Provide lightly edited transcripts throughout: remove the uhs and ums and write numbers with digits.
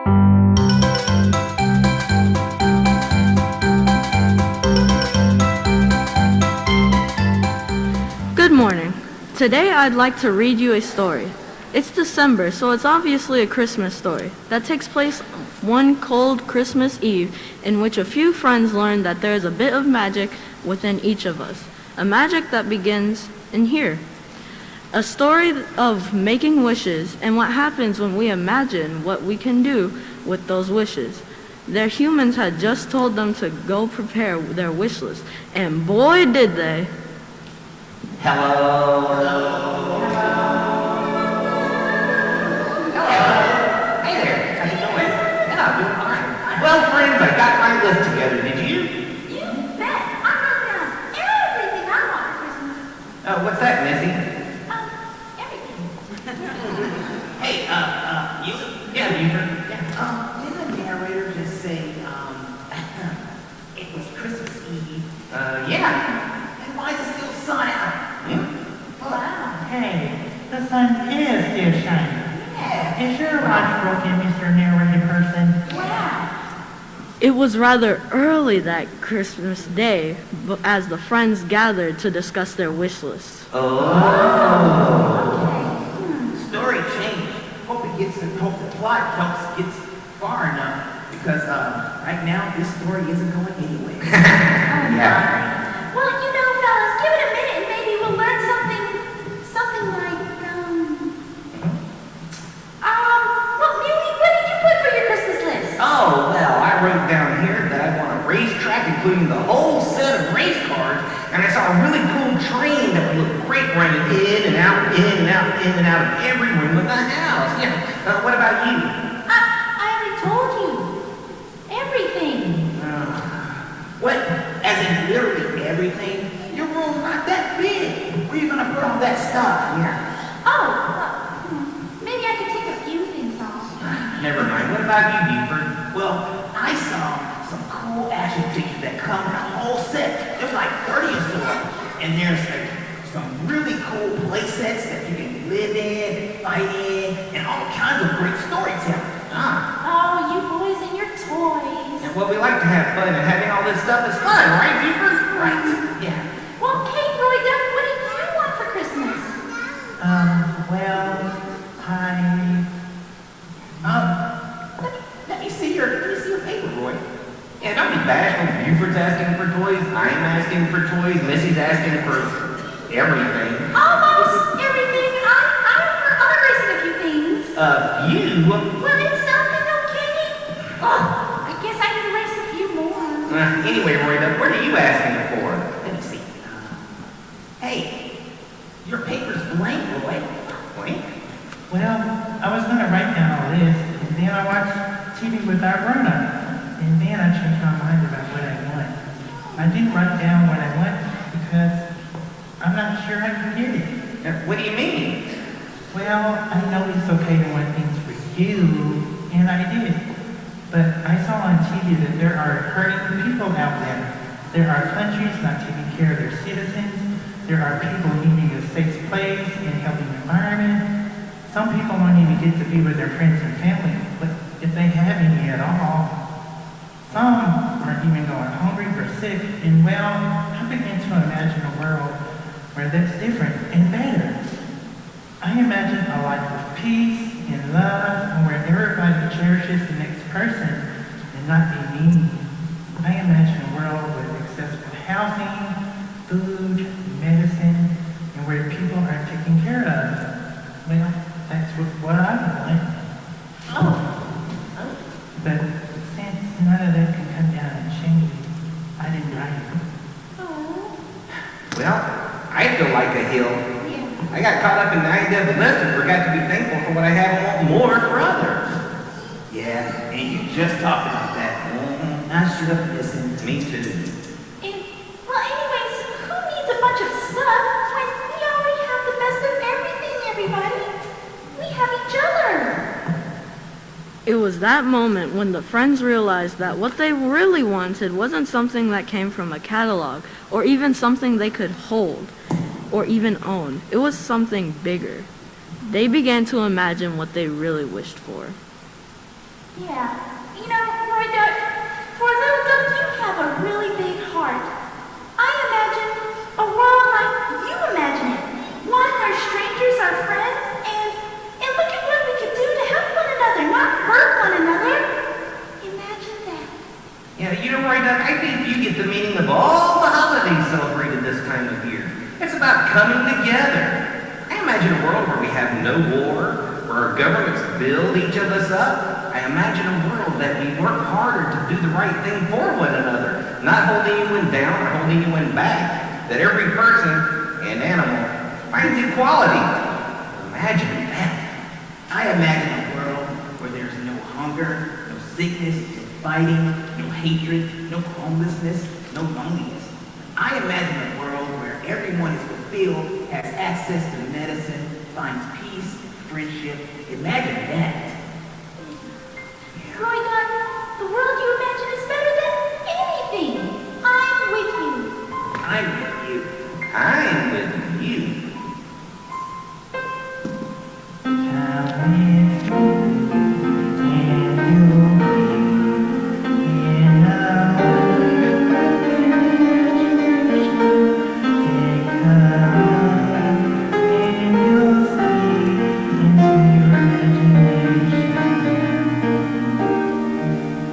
Good morning. Today I'd like to read you a story. It's December, so it's obviously a Christmas story that takes place one cold Christmas Eve in which a few friends learn that there is a bit of magic within each of us. A magic that begins in here. A story of making wishes and what happens when we imagine what we can do with those wishes. Their humans had just told them to go prepare their wish list, and boy did they. Hello. Hey there. How you doing? Yeah, I'm doing fine. Well, friends, I got my list together. Did you? You bet. I wrote down everything I want for Christmas. Oh, what's that, Missy? Everything. Hey, you? Yeah, Buford. Didn't the narrator just say, it was Christmas Eve? Yeah. And why is it still sun out? Wow. Hey, the sun is still shining. Yeah. Is your watch broken, Mr. Narrated Person? Wow. It was rather early that Christmas Day as the friends gathered to discuss their wish lists. Story change. Hope the plot gets far enough because right now this story isn't going anywhere. Yeah. Well, fellas, give it a minute and maybe we'll learn something like, well, Muley, what did you put for your Christmas list? Oh, well, I wrote down here that I want a racetrack, including the whole set of race cars, and I saw a really cool train that would look great running in and out of every room of the house. Yeah. What about you? I already told you. Everything. What? As in literally everything? Your room's not that big. Where are you gonna put all that stuff? Yeah. Maybe I could take a few things off. Never mind. What about you, Buford? Well, I saw some cool action figures that come in a whole set. There's like 30 or so of them. And there's some really cool play sets that you can live in, fight in, and all kinds of great storytelling. Oh, you boys and your toys. And well, we like to have fun, and having all this stuff is fun, right, Buford? Right. Yeah. Well, Kate, Royda, what do you want for Christmas? Let me see your paper, Roy. Yeah, don't be bashful. Buford's asking for toys. I'm asking for toys. Missy's asking for everything. Almost everything. I'm erasing a few things. You? Well, it's something, okay? Oh, I guess I can erase a few more. Anyway, Royda, what are you asking for? Let me see. Hey, your paper's blank, Roy. Blank? Well, I was going to write down all this, and then I watched TV with our grown-up, and then I changed my mind about what I want. I didn't write down what I want because I'm not sure I can get it. What do you mean? Well, I know it's okay to want things for you, and I did. But I saw on TV that there are hurting people out there. There are countries not taking care of their citizens. There are people needing a safe place and healthy environment. Some people won't even get to be with their friends and family, but if they have any at all. Some are even going hungry or sick, and well, I began to imagine a world where that's different and better. I imagine a life of peace and love, and where everybody cherishes the next person and not be mean. I imagine a world with accessible housing, food, medicine, and where people are taken care of. Well, that's what I want. But since none of that can come down and change it, I didn't write it. Oh. Well, I feel like a hill. Yeah. I got caught up in the idea of the list and forgot to be thankful for what I have and want more for others. Yeah, and you just talked about that. I should have listened. Me too. Well, anyways, who needs a bunch of stuff when we already have the best of everything, everybody? We have each other. It was that moment when the friends realized that what they really wanted wasn't something that came from a catalog or even something they could hold or even own. It was something bigger. They began to imagine what they really wished for. Yeah. You know, Roy Duck, for a little duck, you have a really big heart. I imagine a world like you imagine it. One where strangers are friends, and look at what we could do to help one another, not hurt one another. Imagine that. Yeah, you know, Roy Duck, I think you get the meaning of all the holidays celebrated this time of year. It's about coming together. I imagine a world where we have no war, where our governments build each of us up. I imagine a world that we work harder to do the right thing for one another, not holding anyone down or holding anyone back, that every person and animal finds equality. Imagine that. I imagine a world where there's no hunger, no sickness, no fighting, no hatred, no homelessness, no loneliness. I imagine a world where everyone is fulfilled, has access to medicine, finds peace, friendship. Imagine that. Roy Duck, the world you imagine is better than anything. I'm with you. I'm with you. I'm with you.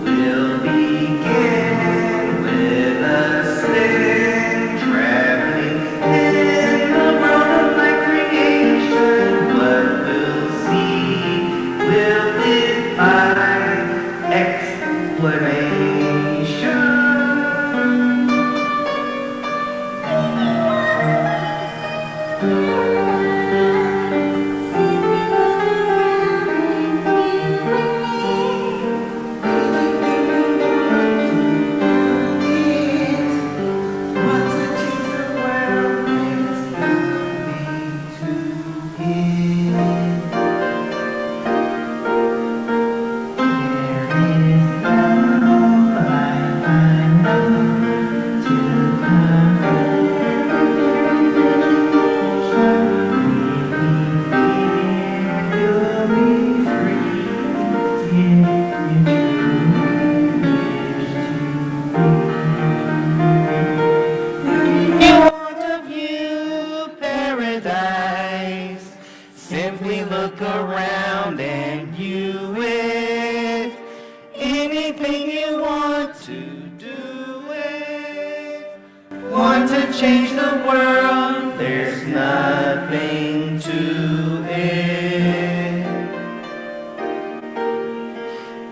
We'll begin with a sling, traveling in the world of my creation. What we'll see will defy explanation. Want to change the world, there's nothing to it. There is no life I know to compare. You'll be free if you want a view paradise. Simply look around and view it. Anything you want to do it. Want to change the world? There's nothing to it.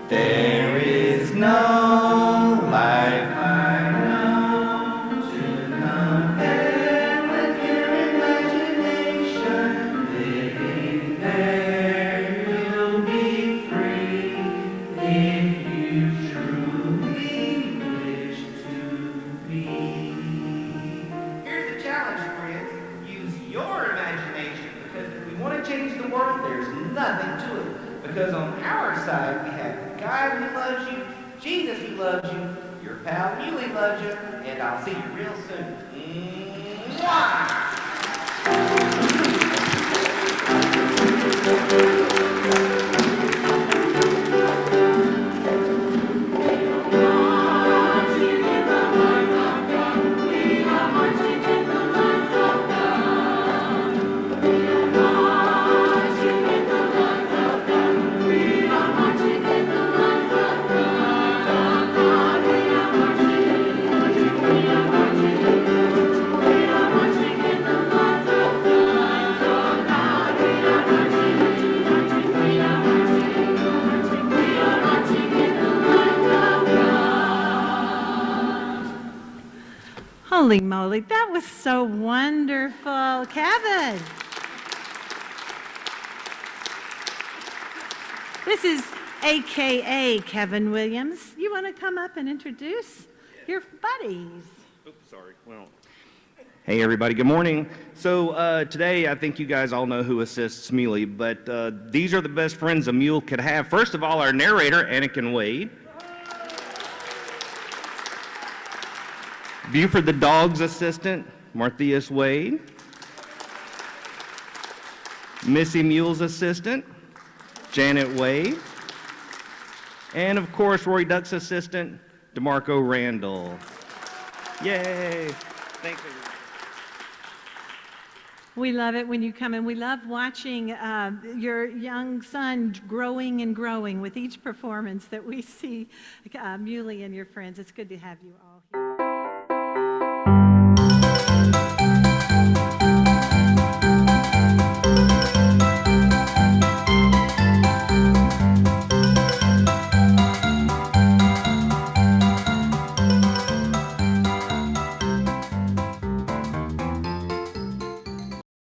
There is no life I know to compare with your imagination. Living there, you'll be free if you truly wish to be. Here's the challenge, friends. Use your imagination, because if we want to change the world, there's nothing to it. Because on our side, we have God who loves you, Jesus who loves you, your pal Muley loves you, and I'll see you real soon. Mwah! Holy moly, that was so wonderful. Kevin. This is AKA Kevin Williams. You want to come up and introduce your buddies? Oops, sorry. Well, hey everybody, good morning. So today I think you guys all know who assists Muley, but these are the best friends a mule could have. First of all, our narrator, Anakin Wade. Buford the Dog's assistant, Martheus Wade. Missy Mule's assistant, Janet Wade. And of course, Roy Duck's assistant, DaMarco Randle. Yay! Thanks, everybody. We love it when you come, and we love watching your young son growing and growing with each performance that we see. Muley and your friends, it's good to have you all here.